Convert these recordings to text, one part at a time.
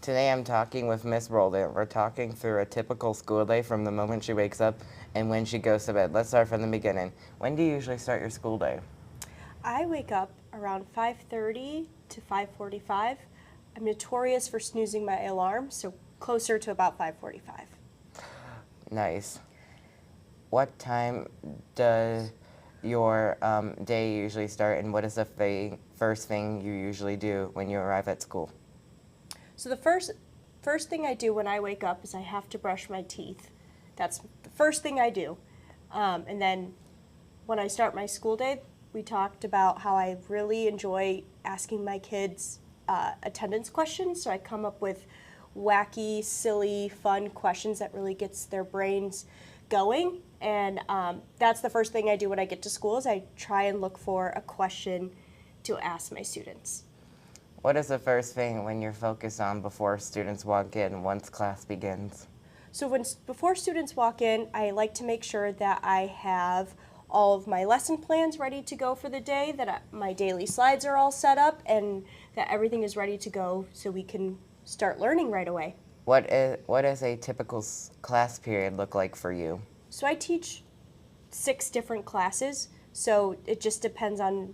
Today I'm talking with Miss Roldan. We're talking through a typical school day from the moment she wakes up and when she goes to bed. Let's start from the beginning. When do you usually start your school day? I wake up around 5:30 to 5:45. I'm notorious for snoozing my alarm, so closer to about 5:45. Nice. What time does your day usually start, and what is the first thing you usually do when you arrive at school? So the first thing I do when I wake up is I have to brush my teeth. That's the first thing I do. And then when I start my school day, we talked about how I really enjoy asking my kids attendance questions. So I come up with wacky, silly, fun questions that really gets their brains going. And that's the first thing I do when I get to school is I try and look for a question to ask my students. What is the first thing when you're focused on before students walk in once class begins? So before students walk in, I like to make sure that I have all of my lesson plans ready to go for the day, that my daily slides are all set up, and that everything is ready to go so we can start learning right away. What is a typical class period look like for you? So I teach 6 different classes, so it just depends on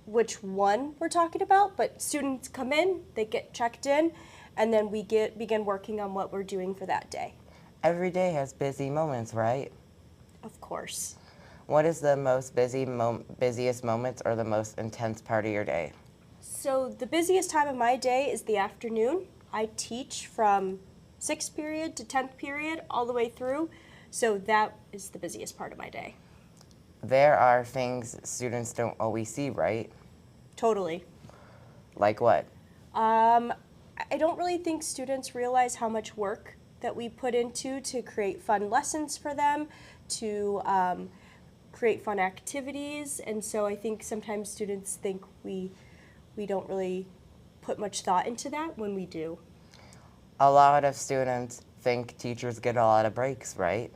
which one we're talking about, but students come in, they get checked in, and then we begin working on what we're doing for that day. Every day has busy moments, right? Of course. What is the most busiest moments or the most intense part of your day? So the busiest time of my day is the afternoon. I teach from 6th period to 10th period all the way through, so that is the busiest part of my day. There are things students don't always see, right? Totally. Like what? I don't really think students realize how much work that we put into to create fun lessons for them, to create fun activities, and so I think sometimes students think we don't really put much thought into that when we do. A lot of students think teachers get a lot of breaks, right?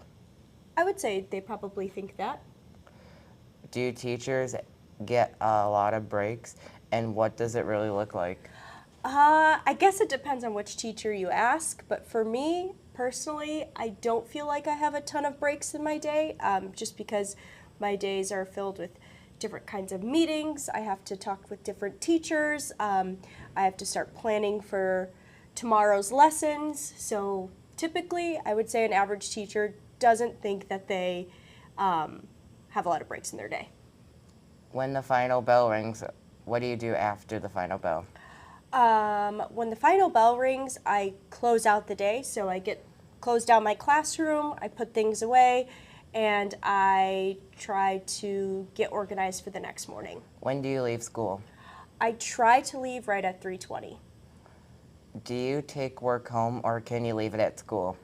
I would say they probably think that. Do teachers get a lot of breaks, and what does it really look like? I guess it depends on which teacher you ask, but for me, personally, I don't feel like I have a ton of breaks in my day, just because my days are filled with different kinds of meetings. I have to talk with different teachers. I have to start planning for tomorrow's lessons. So typically, I would say an average teacher doesn't think that they have a lot of breaks in their day. When the final bell rings, what do you do after the final bell? When the final bell rings, I close out the day. So I close down my classroom, I put things away, and I try to get organized for the next morning. When do you leave school? I try to leave right at 3:20. Do you take work home, or can you leave it at school?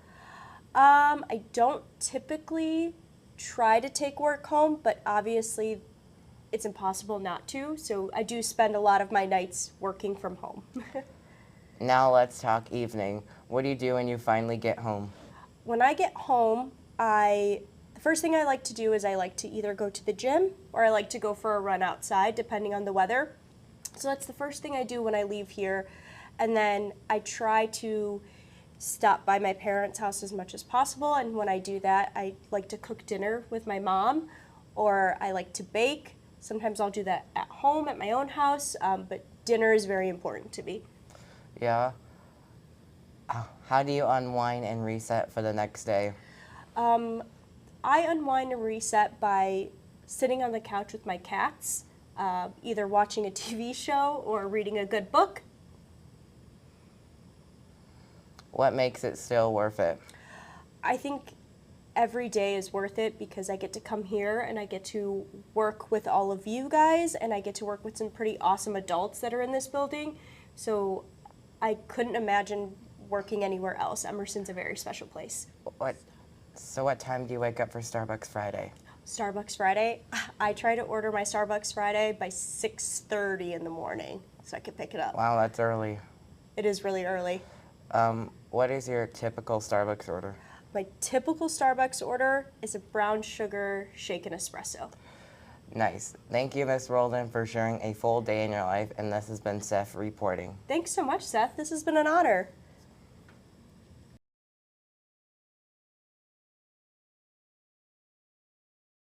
I don't typically try to take work home, but obviously it's impossible not to, so I do spend a lot of my nights working from home. Now let's talk evening. What do you do when you finally get home? When I get home, the first thing I like to do is I like to either go to the gym or I like to go for a run outside, depending on the weather. So that's the first thing I do when I leave here. And then I try to stop by my parents' house as much as possible. And when I do that, I like to cook dinner with my mom, or I like to bake. Sometimes I'll do that at home at my own house, but dinner is very important to me. Yeah. How do you unwind and reset for the next day? I unwind and reset by sitting on the couch with my cats, either watching a TV show or reading a good book. What makes it still worth it? I think every day is worth it because I get to come here and I get to work with all of you guys, and I get to work with some pretty awesome adults that are in this building. So I couldn't imagine working anywhere else. Emerson's a very special place. What time do you wake up for Starbucks Friday? Starbucks Friday? I try to order my Starbucks Friday by 6:30 in the morning so I can pick it up. Wow, that's early. It is really early. What is your typical Starbucks order? My typical Starbucks order is a brown sugar shaken espresso. Nice. Thank you, Miss Roldan, for sharing a full day in your life, and this has been Seth reporting. Thanks so much, Seth. This has been an honor.